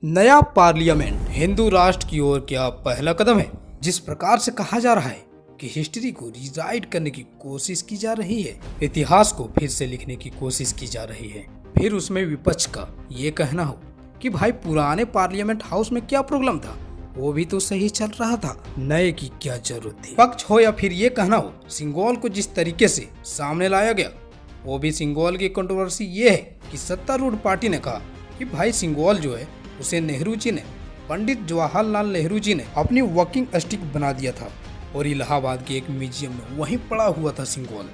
नया पार्लियामेंट हिंदू राष्ट्र की ओर क्या पहला कदम है। जिस प्रकार से कहा जा रहा है कि हिस्ट्री को रीराइट करने की कोशिश की जा रही है, इतिहास को फिर से लिखने की कोशिश की जा रही है, फिर उसमें विपक्ष का ये कहना हो कि भाई पुराने पार्लियामेंट हाउस में क्या प्रॉब्लम था, वो भी तो सही चल रहा था, नए की क्या जरूरत थी। पक्ष हो या फिर ये कहना हो सिंघोल को जिस तरीके से सामने लाया गया, वो भी सिंघोल की कंट्रोवर्सी ये है कि सत्तारूढ़ पार्टी ने कहा कि भाई सिंघोल जो है उसे नेहरू जी ने, पंडित जवाहरलाल नेहरू जी ने अपनी वॉकिंग स्टिक बना दिया था और इलाहाबाद के एक म्यूजियम में वहीं पड़ा हुआ था सिंघोल।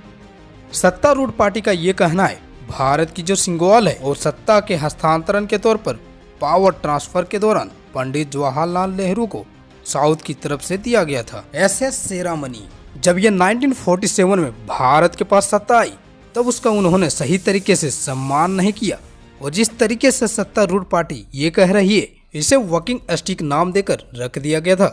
सत्तारूढ़ पार्टी का ये कहना है भारत की जो सिंघोल है और सत्ता के हस्तांतरण के तौर पर पावर ट्रांसफर के दौरान पंडित जवाहरलाल नेहरू को साउथ की तरफ से दिया गया था। SS सेरामनी जब ये 1947 में भारत के पास सत्ता आई तब उसका उन्होंने सही तरीके से सम्मान नहीं किया और जिस तरीके से सत्तारूढ़ पार्टी ये कह रही है इसे वॉकिंग स्टिक नाम देकर रख दिया गया था।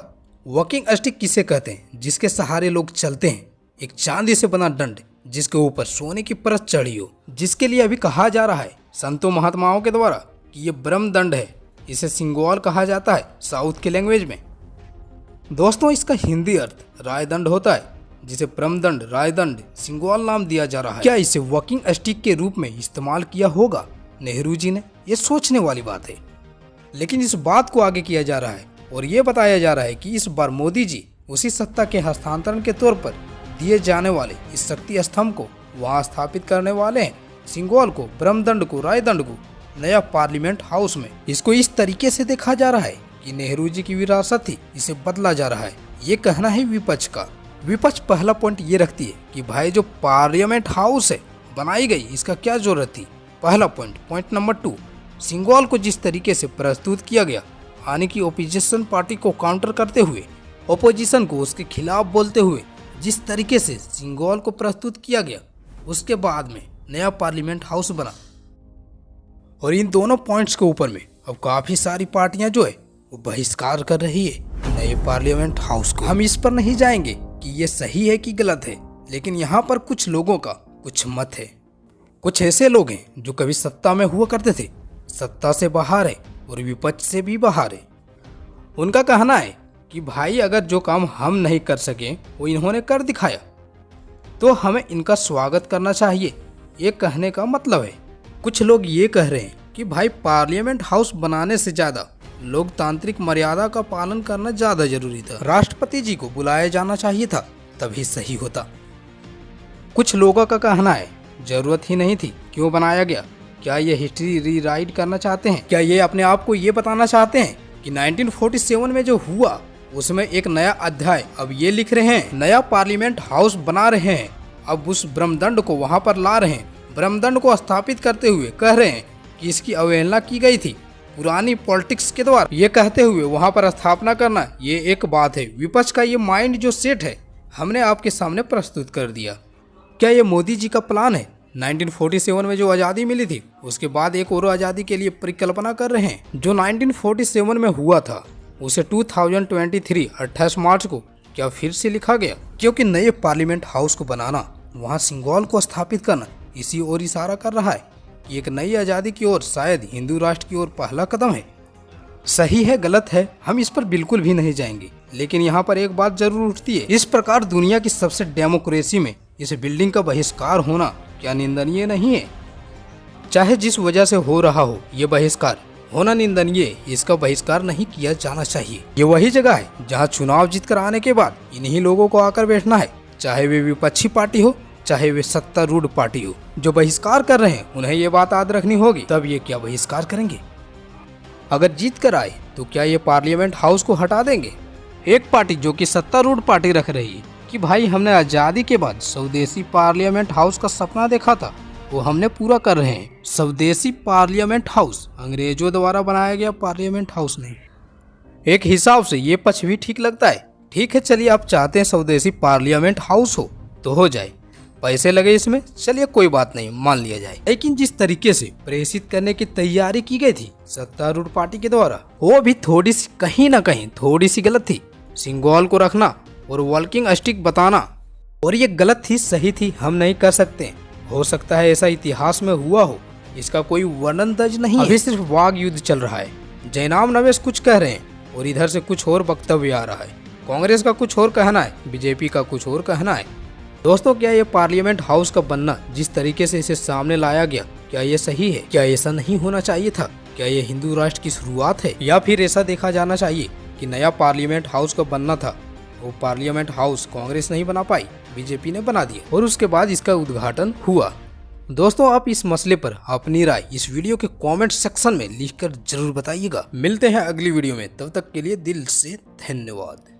वॉकिंग स्टिक किसे कहते हैं? जिसके सहारे लोग चलते हैं, एक चांदी से बना दंड जिसके ऊपर सोने की परत चढ़ी हो, जिसके लिए अभी कहा जा रहा है संतों महात्माओं के द्वारा कि ये ब्रह्म दंड है। इसे सिंघोल कहा जाता है साउथ के लैंग्वेज में। दोस्तों, इसका हिंदी अर्थ रायदंड होता है, जिसे ब्रह्मदंड रायदंड सिंघोल नाम दिया जा रहा है। क्या इसे वॉकिंग स्टिक के रूप में इस्तेमाल किया होगा नेहरू जी ने? ये सोचने वाली बात है, लेकिन इस बात को आगे किया जा रहा है और ये बताया जा रहा है कि इस बार मोदी जी उसी सत्ता के हस्तांतरण के तौर पर दिए जाने वाले इस शक्ति स्तंभ को वहां स्थापित करने वाले हैं। सिंघोल को, ब्रह्मदंड को, रायदंड को नया पार्लियामेंट हाउस में। इसको इस तरीके से देखा जा रहा है कि नेहरू जी की विरासत थी, इसे बदला जा रहा है। ये कहना है विपक्ष का। विपक्ष पहला पॉइंट ये रखती है कि भाई जो पार्लियामेंट हाउस है बनाई गई, इसका क्या जरूरत थी। पहला पॉइंट नंबर 2, सिंघोल को जिस तरीके से प्रस्तुत किया गया, यानी कि ओपोजिशन पार्टी को काउंटर करते हुए, ओपोजिशन को उसके खिलाफ बोलते हुए जिस तरीके से सिंघोल को प्रस्तुत किया गया, उसके बाद में नया पार्लियामेंट हाउस बना। और इन दोनों पॉइंट्स के ऊपर में अब काफी सारी पार्टियां जो है वो बहिष्कार कर रही है नए पार्लियामेंट हाउस को। हम इस पर नहीं जाएंगे कि ये सही है कि गलत है, लेकिन यहाँ पर कुछ लोगों का कुछ मत है। कुछ ऐसे लोग हैं जो कभी सत्ता में हुआ करते थे, सत्ता से बाहर है और विपक्ष से भी बाहर है। उनका कहना है कि भाई अगर जो काम हम नहीं कर सके वो इन्होंने कर दिखाया तो हमें इनका स्वागत करना चाहिए। ये कहने का मतलब है कुछ लोग ये कह रहे हैं कि भाई पार्लियामेंट हाउस बनाने से ज्यादा लोकतांत्रिक मर्यादा का पालन करना ज्यादा जरूरी था। राष्ट्रपति जी को बुलाया जाना चाहिए था, तभी सही होता। कुछ लोगों का कहना है जरूरत ही नहीं थी, क्यों बनाया गया। क्या ये हिस्ट्री रीराइट करना चाहते हैं? क्या ये अपने आप को ये बताना चाहते हैं कि 1947 में जो हुआ उसमें एक नया अध्याय अब ये लिख रहे हैं, नया पार्लियामेंट हाउस बना रहे हैं, अब उस ब्रह्मदंड को वहां पर ला रहे हैं, ब्रह्मदंड को स्थापित करते हुए कह रहे हैं कि इसकी अवहेलना की गई थी पुरानी पॉलिटिक्स के द्वारा। ये कहते हुए वहां पर स्थापना करना, ये एक बात है। विपक्ष का ये माइंड जो सेट है हमने आपके सामने प्रस्तुत कर दिया। क्या ये मोदी जी का प्लान है? 1947 में जो आज़ादी मिली थी उसके बाद एक और आज़ादी के लिए परिकल्पना कर रहे हैं। जो 1947 में हुआ था उसे 2023 28 मार्च को क्या फिर से लिखा गया? क्योंकि नए पार्लियामेंट हाउस को बनाना, वहां सिंघोल को स्थापित करना इसी ओर इशारा कर रहा है कि एक नई आज़ादी की ओर, शायद हिंदू राष्ट्र की ओर पहला कदम है। सही है गलत है हम इस पर बिल्कुल भी नहीं जाएंगे, लेकिन यहाँ पर एक बात जरूर उठती है, इस प्रकार दुनिया की सबसे डेमोक्रेसी में इस बिल्डिंग का बहिष्कार होना क्या निंदनीय नहीं है? चाहे जिस वजह से हो रहा हो, ये बहिष्कार होना निंदनीय है, इसका बहिष्कार नहीं किया जाना चाहिए। ये वही जगह है जहां चुनाव जीत कर आने के बाद इन्हीं लोगों को आकर बैठना है, चाहे वे विपक्षी पार्टी हो चाहे वे सत्तारूढ़ पार्टी हो। जो बहिष्कार कर रहे हैं उन्हें ये बात याद रखनी होगी, तब ये क्या बहिष्कार करेंगे। अगर जीत कर आए तो क्या ये पार्लियामेंट हाउस को हटा देंगे? एक पार्टी जो कि सत्तारूढ़ पार्टी रख रही है कि भाई हमने आज़ादी के बाद स्वदेशी पार्लियामेंट हाउस का सपना देखा था, वो हमने पूरा कर रहे हैं। स्वदेशी पार्लियामेंट हाउस अंग्रेजों द्वारा बनाया गया पार्लियामेंट हाउस नहीं। एक हिसाब से ये पक्ष भी ठीक लगता है। ठीक है, चलिए आप चाहते हैं स्वदेशी पार्लियामेंट हाउस हो तो हो जाए, पैसे लगे इसमें, चलिए कोई बात नहीं, मान लिया जाए। लेकिन जिस तरीके से प्रेषित करने की तैयारी की गई थी सत्तारूढ़ पार्टी के द्वारा, वो भी थोड़ी सी कहीं ना कहीं थोड़ी सी गलत थी। सिंघोल को रखना और वॉकिंग स्टिक बताना, और ये गलत थी सही थी हम नहीं कर सकते। हो सकता है ऐसा इतिहास में हुआ हो, इसका कोई वर्णन दर्ज नहीं। अभी सिर्फ वाग युद्ध चल रहा है, जयराम रमेश कुछ कह रहे हैं और इधर से कुछ और वक्तव्य आ रहा है। कांग्रेस का कुछ और कहना है, बीजेपी का कुछ और कहना है। दोस्तों, क्या ये पार्लियामेंट हाउस का बनना, जिस तरीके से इसे सामने लाया गया, क्या ये सही है? क्या ऐसा नहीं होना चाहिए था? क्या ये हिंदू राष्ट्र की शुरुआत है, या फिर ऐसा देखा जाना चाहिए कि नया पार्लियामेंट हाउस का बनना था, वो पार्लियामेंट हाउस कांग्रेस नहीं बना पाई, बीजेपी ने बना दिया और उसके बाद इसका उद्घाटन हुआ। दोस्तों, आप इस मसले पर अपनी राय इस वीडियो के कमेंट सेक्शन में लिखकर जरूर बताइएगा। मिलते हैं अगली वीडियो में, तब तक के लिए दिल से धन्यवाद।